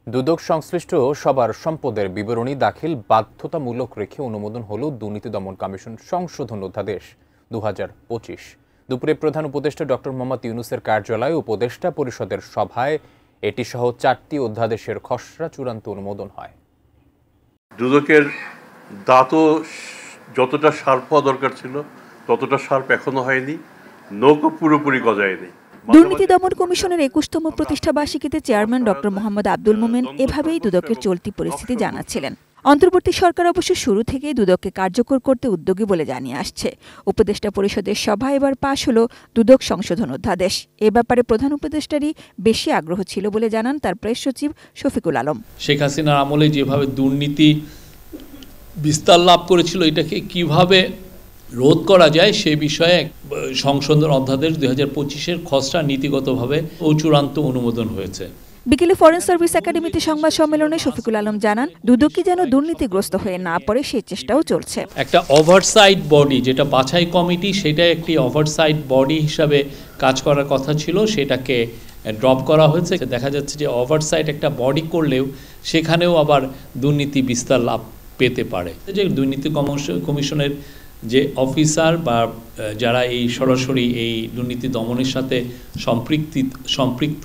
দুদক সংশ্লিষ্ট সবার সম্পদের বিবরণী দাখিল বাধ্যতামূলক রেখে অনুমোদন হল দুর্নীতি দমন কমিশন সংশোধন অধ্যাদেশ 2025। দুপুরে প্রধান উপদেষ্টা ডক্টর মোহাম্মদ ইউনূসের কার্যালয়ে উপদেষ্টা পরিষদের সভায় এটি সহ 4টি অধ্যাদেশের খসড়া চূড়ান্ত অনুমোদন হয়। দুদকের দাঁতও যতটা শার্প হওয়া দরকার ছিল ততটা শার্প এখনো হয়নি, নৌকো পুরোপুরি গজায়নি। দুর্নীতি দমন কমিশনের 21তম প্রতিষ্ঠাবার্ষিকীতে চেয়ারম্যান ডক্টর মোহাম্মদ আব্দুল মোমেন এভাবেই দুদকের চলতি পরিস্থিতি জানাচ্ছিলেন। অন্তর্বর্তী সরকার অবশ্য শুরু থেকেই দুদককে কার্যকর করতে উদ্যোগী বলে জানিয়ে আসছে। উপদেষ্টা পরিষদের সভায় এবার পাশ হলো দুদক সংশোধন অধ্যাদেশ। এ ব্যাপারে প্রধান উপদেষ্টারই বেশি আগ্রহ ছিল বলে জানান তার প্রেস সচিব শফিকুল আলম। শেখ হাসিনার আমলে যেভাবে দুর্নীতি বিস্তার লাভ করেছিল, এটাকে কিভাবে রোধ করা যায় সে বিষয়ে সংশোধন অধ্যাদেশ 2025-এর খসড়া নীতিগতভাবে ও চূড়ান্ত অনুমোদন হয়েছে। বিকেলে ফরেন সার্ভিস একাডেমিতে সংবাদ সম্মেলনে শফিকুল আলম জানান, দুদকই যেন দুর্নীতিগ্রস্ত হয়ে না পড়ে সেই চেষ্টাও চলছে। একটা ওভারসাইট বডি, যেটা বাছাই কমিটি, সেটা একটি ওভারসাইট বডি হিসাবে কাজ করার কথা ছিল, সেটাকে ড্রপ করা হয়েছে। দেখা যাচ্ছে যে ওভারসাইট একটা বডি করলেও সেখানেও আবার দুর্নীতি বিস্তার লাভ পেতে পারে। যে দুর্নীতি কমিশনের যে অফিসার বা যারা এই সরাসরি এই দুর্নীতি দমনের সাথে সম্পৃক্ত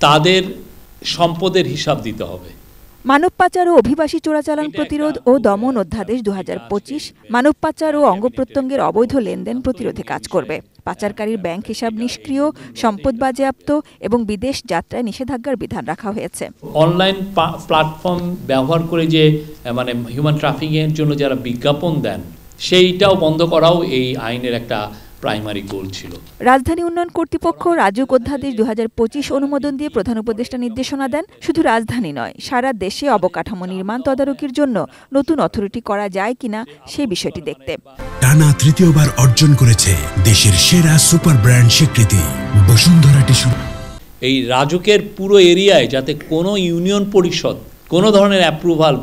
তাদের সম্পদের হিসাব দিতে হবে। মানব পাচার ও অভিবাসী চোরাচালান প্রতিরোধ ও দমন অধ্যাদেশ 2025 মানব পাচার ও অঙ্গ প্রত্যঙ্গের অবৈধ লেনদেন প্রতিরোধে কাজ করবে। পাচারকারীর ব্যাংক হিসাব নিষ্ক্রিয়, সম্পদ বাজেয়াপ্ত এবং বিদেশ যাত্রায় নিষেধাজ্ঞার বিধান রাখা হয়েছে। অনলাইন প্ল্যাটফর্ম ব্যবহার করে যে হিউম্যান ট্রাফিকিংয়ের জন্য যারা বিজ্ঞাপন দেন, সেইটাও বন্ধ করাও এই আইনের একটা প্রাইমারি গোল ছিল। রাজধানী উন্নয়ন কর্তৃপক্ষ রাজুক অধ্যাদেশ 2025 অনুমোদন দিয়ে প্রধান উপদেষ্টা নির্দেশনা দেন শুধু রাজধানী নয়, সারা দেশে অবকাঠামো নির্মাণ তদারকির জন্য নতুন অথরিটি করা যায় কিনা সেই বিষয়টি দেখতে। টানা তৃতীয়বার অর্জন করেছে দেশের সেরা সুপার ব্র্যান্ড স্বীকৃতি বসুন্ধরা টিস্যু। এই রাজুকের পুরো এরিয়ায় যাতে কোনো ইউনিয়ন পরিষদ কোনো ধরনের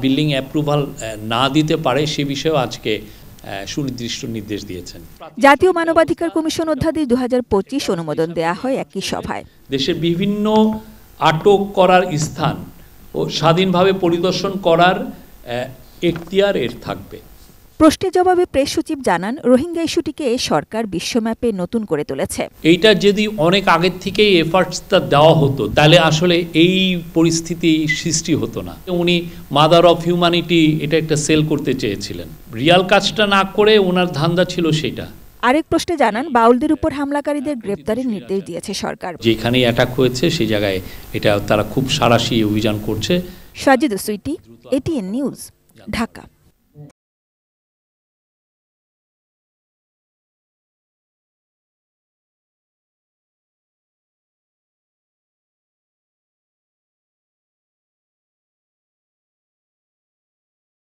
বিল্ডিং অ্যাপ্রুভাল না দিতে পারে সে বিষয়েও আজকে সুনির্দিষ্ট নির্দেশ দিয়েছেন। জাতীয় মানবাধিকার কমিশন অধ্যাদেশ 2025 অনুমোদন দেয়া হয় একই সভায়। দেশের বিভিন্ন আটক করার স্থান ও স্বাধীনভাবে পরিদর্শন করার এখতিয়ার এর থাকবে। প্রশ্নের জবাবে প্রেস সচিব জানান, রোহিঙ্গা ইস্যুটিকে সরকার বিশ্বম্যাপে নতুন করে তুলেছে। এইটা যদি অনেক আগের থেকেই এফার্টসটা দেওয়া হতো তাহলে আসলে এই পরিস্থিতি সৃষ্টি হতো না। উনি মাদার অফ হিউম্যানিটি এটা একটা সেল করতে চেয়েছিলেন, রিয়াল কাজটা না করে ওনার ধান্দা ছিল সেটা। আরেক প্রশ্নে জানান, বাউলদের উপর হামলাকারীদের গ্রেপ্তারের নির্দেশ দিয়েছে সরকার। যেখানেই অ্যাটাক হয়েছে সেই জায়গায় এটা তারা খুব সাঁড়াশি অভিযান করছে। Sajid Sweety, ATN news, Dhaka.